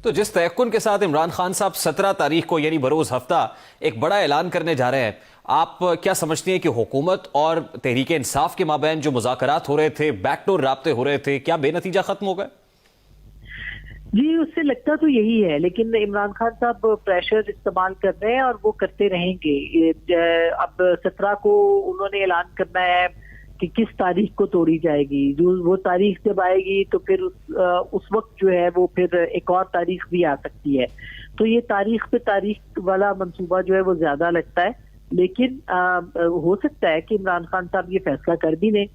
تو جس تیقن کے ساتھ عمران خان صاحب 17 تاریخ کو یعنی بروز ہفتہ ایک بڑا اعلان کرنے جا رہے ہیں، آپ کیا سمجھتی ہیں کہ حکومت اور تحریک انصاف کے مابین جو مذاکرات ہو رہے تھے، بیک ڈور رابطے ہو رہے تھے، کیا بے نتیجہ ختم ہو گئے؟ جی اس سے لگتا تو یہی ہے، لیکن عمران خان صاحب پریشر استعمال کر رہے ہیں اور وہ کرتے رہیں گے۔ اب 17 کو انہوں نے اعلان کرنا ہے کہ کس تاریخ کو توڑی جائے گی، جو وہ تاریخ جب آئے گی تو پھر اس وقت جو ہے وہ پھر ایک اور تاریخ بھی آ سکتی ہے۔ تو یہ تاریخ پہ تاریخ والا منصوبہ جو ہے وہ زیادہ لگتا ہے، لیکن ہو سکتا ہے کہ عمران خان صاحب یہ فیصلہ کر بھی لیں،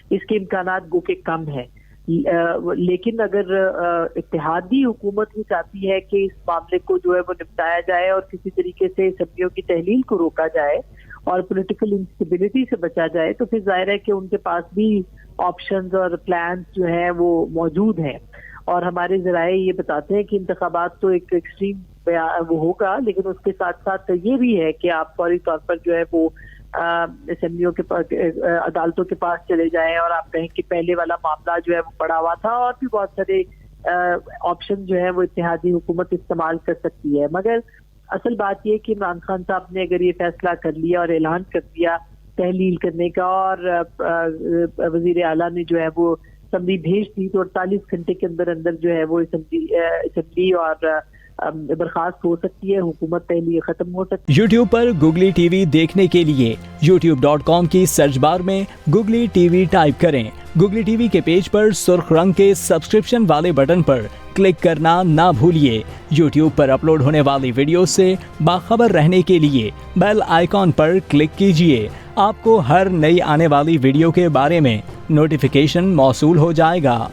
اس کے امکانات گو کہ کم ہے۔ لیکن اگر اتحادی حکومت بھی چاہتی ہے کہ اس معاملے کو جو ہے وہ نپٹایا جائے اور کسی طریقے سے اسمبلیوں کی تحلیل کو روکا جائے اور پولیٹیکل انسٹیبلٹی سے بچا جائے، تو پھر ظاہر ہے کہ ان کے پاس بھی آپشنز اور پلانز جو ہیں وہ موجود ہیں۔ اور ہمارے ذرائع یہ بتاتے ہیں کہ انتخابات تو ایک ایکسٹریم وہ ہوگا، لیکن اس کے ساتھ ساتھ یہ بھی ہے کہ آپ فوری طور پر جو ہے وہ اسمبلیوں کے پاس، عدالتوں کے پاس چلے جائیں اور آپ کہیں کہ پہلے والا معاملہ جو ہے وہ پڑا ہوا تھا، اور بھی بہت سارے آپشن جو ہے وہ اتحادی حکومت استعمال کر سکتی ہے۔ مگر اصل بات یہ کہ عمران خان صاحب نے اگر یہ فیصلہ کر لیا اور اعلان کر دیا تحلیل کرنے کا، اور وزیر اعلیٰ نے جو ہے وہ اسمبلی بھیج دی، تو 48 گھنٹے کے اندر اندر جو ہے وہ اسمبلی اور برخاست ہو سکتی ہے، حکومت پہلی ختم ہو سکتی ہے۔ یوٹیوب پر گوگلی ٹی وی دیکھنے کے لیے youtube.com کی سرچ بار میں گوگلی ٹی وی ٹائپ کریں۔ گوگلی ٹی وی کے پیج پر سرخ رنگ کے سبسکرپشن والے بٹن پر کلک کرنا نہ بھولیے۔ یوٹیوب پر اپلوڈ ہونے والی ویڈیو سے باخبر رہنے کے لیے بیل آئیکن پر کلک کیجیے۔ آپ کو ہر نئی آنے والی ویڈیو کے بارے میں نوٹیفیکیشن موصول ہو جائے گا۔